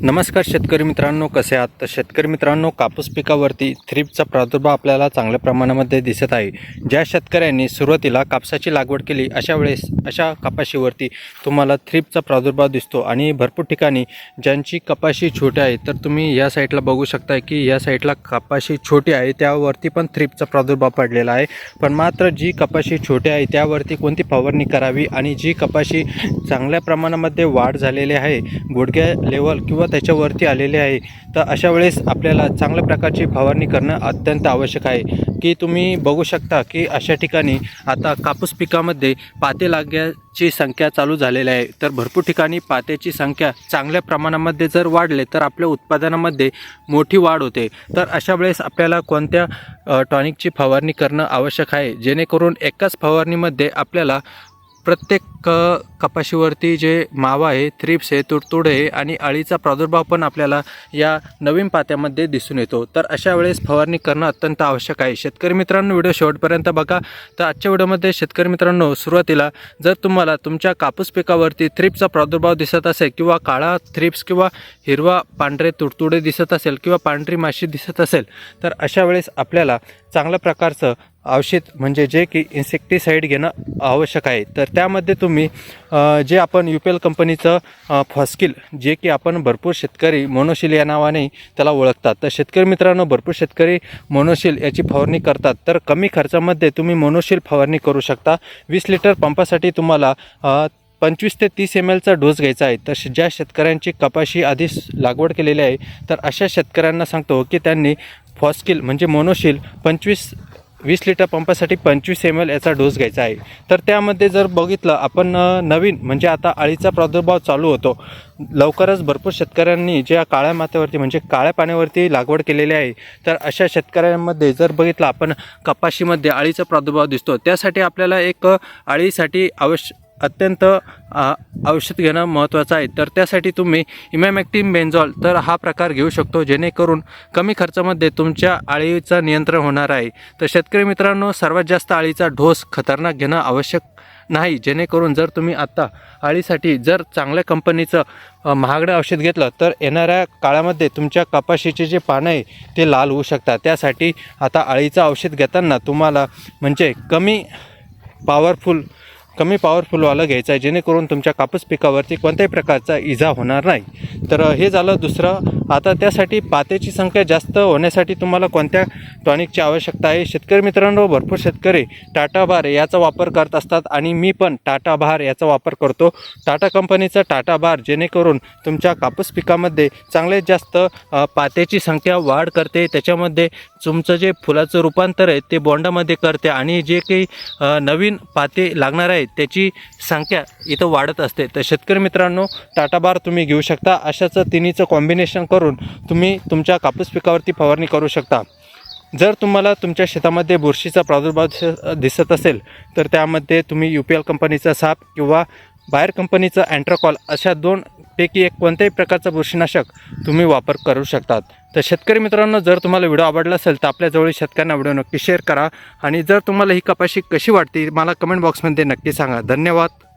नमस्कार शेतकरी मित्रांनो, कसे आहात? तर शेतकरी मित्रांनो, कापूस पिकावरती थ्रिप्सचा प्रादुर्भाव आपल्याला चांगल्या प्रमाणामध्ये दिसत आहे. ज्या शेतकऱ्यांनी सुरुवातीला कापसाची लागवड केली अशा वेळेस अशा कपाशीवरती तुम्हाला थ्रिप्सचा प्रादुर्भाव दिसतो आणि भरपूर ठिकाणी ज्यांची कपाशी छोटी आहे, तर तुम्ही या साईडला बघू शकता की या साईडला कपाशी छोटी आहे त्यावरती पण थ्रिप्सचा प्रादुर्भाव पडलेला आहे. पण मात्र जी कपाशी छोटी आहे त्यावरती कोणती फवारणी करावी आणि जी कपाशी चांगल्या प्रमाणामध्ये वाढ झालेली आहे, गुडघ्या लेवल किंवा त्याच्यावरती आलेले आहे, तर अशा वेळेस आपल्याला चांगल्या प्रकारची फवारणी करणं अत्यंत आवश्यक आहे. की तुम्ही बघू शकता की अशा ठिकाणी आता कापूस पिकामध्ये पाते लागण्याची संख्या चालू झालेली आहे. तर भरपूर ठिकाणी पात्याची संख्या चांगल्या प्रमाणामध्ये जर वाढले तर आपल्या उत्पादनामध्ये मोठी वाढ होते. तर अशा वेळेस आपल्याला कोणत्या टॉनिकची फवारणी करणं आवश्यक आहे, जेणेकरून एकाच फवारणीमध्ये आपल्याला प्रत्येक कपाशीवरती जे मावा आहे, थ्रिप्स आहे, तुडतुड आहे आणि अळीचा प्रादुर्भाव पण आपल्याला या नवीन पात्यामध्ये दिसून येतो. तर अशा वेळेस फवारणी करणं अत्यंत आवश्यक आहे. शेतकरी मित्रांनो, व्हिडिओ शेवटपर्यंत बघा. तर आजच्या व्हिडिओमध्ये शेतकरी मित्रांनो, सुरुवातीला जर तुम्हाला तुमच्या कापूस पिकावरती थ्रिप्सचा प्रादुर्भाव दिसत असेल किंवा काळा थ्रिप्स किंवा हिरवा पांढरे तुडतुडे दिसत असेल किंवा पांढरी माशी दिसत असेल, तर अशा वेळेस आपल्याला चांगल्या प्रकारचं औषध म्हणजे जे की इन्सेक्टिसाईड घेणं आवश्यक आहे. तर त्यामध्ये तुम्ही जे आपण UPL कंपनीचं फॉस्किल, जे की आपण भरपूर शेतकरी मोनोशिल या नावाने त्याला ओळखतात. तर शेतकरी मित्रांनो, भरपूर शेतकरी मोनोशिल याची फवारणी करतात. तर कमी खर्चामध्ये तुम्ही मोनोशिल फवारणी करू शकता. 20 लिटर पंपासाठी तुम्हाला 25 ते 30 ml चा डोस घ्यायचा आहे. तर ज्या शेतकऱ्यांची कपाशी आधीच लागवड केलेली आहे, तर अशा शेतकऱ्यांना सांगतो की त्यांनी फॉस्किल म्हणजे मोनोशिल 20 लिटर पंपासाठी 25 ml याचा डोस घ्यायचा आहे. तर त्यामध्ये जर बघितलं आपण नवीन म्हणजे आता अळीचा प्रादुर्भाव चालू होतो लवकरच, भरपूर शेतकऱ्यांनी ज्या काळ्या मातीवरती म्हणजे काळ्या पाण्यावरती लागवड केलेली आहे, तर अशा शेतकऱ्यांमध्ये जर बघितलं आपण कपाशीमध्ये अळीचा प्रादुर्भाव दिसतो. त्यासाठी आपल्याला एक अळीसाठी अत्यंत औषध घेणं महत्त्वाचं आहे. तर त्यासाठी तुम्ही इमॅमॅक्टिन बेंझॉल तर हा प्रकार घेऊ शकतो, जेणेकरून कमी खर्चामध्ये तुमच्या अळीचं नियंत्रण होणार आहे. तर शेतकरी मित्रांनो, सर्वात जास्त अळीचा डोस खतरनाक घेणं आवश्यक नाही, जेणेकरून जर तुम्ही आता अळीसाठी जर चांगल्या कंपनीचं महागडं औषध घेतलं तर येणाऱ्या काळामध्ये तुमच्या कपाशीचे जे पानं आहे ते लाल होऊ शकतात. त्यासाठी आता अळीचं औषध घेताना तुम्हाला म्हणजे कमी पॉवरफुलवालं घ्यायचं आहे, जेणेकरून तुमच्या कापूस पिकावरती कोणत्याही प्रकारचा इजा होणार नाही. तर हे झालं दुसरं. आता त्यासाठी पात्याची संख्या जास्त होण्यासाठी तुम्हाला कोणत्या टॉनिकची आवश्यकता आहे? शेतकरी मित्रांनो, भरपूर शेतकरी टाटा बार याचा वापर करत असतात आणि मी पण टाटा बार याचा वापर करतो. टाटा कंपनीचा टाटा बार जेणेकरून तुमच्या कापूस पिकामध्ये चांगल्यात जास्त पात्याची संख्या वाढ करते. त्याच्यामध्ये तुमचं जे फुलाचं रूपांतर आहे ते बोंडामध्ये करते आणि जे काही नवीन पाते लागणार आहे त्याची संख्या इथं वाढत असते. तर शेतकरी मित्रांनो, टाटा बार तुम्ही घेऊ शकता. अशाच तिन्हीचं कॉम्बिनेशन करून तुम्ही तुमच्या कापूस पिकावरती फवारणी करू शकता. जर तुम्हाला तुमच्या शेतामध्ये बुरशीचा प्रादुर्भाव दिसत असेल तर त्यामध्ये तुम्ही UPL कंपनीचा साप किंवा बायर कंपनीचं अँट्राकॉल अशा 2 पैकी एक कोणत्याही प्रकारचं बुरशीनाशक तुम्ही वापर करू शकतात. तर शेतकरी मित्रांनो, जर तुम्हाला व्हिडिओ आवडला असेल तर आपल्याजवळ शेतकऱ्यांना व्हिडिओ नक्की शेअर करा आणि जर तुम्हाला ही कपाशी कशी वाटते मला कमेंट बॉक्समध्ये नक्की सांगा. धन्यवाद.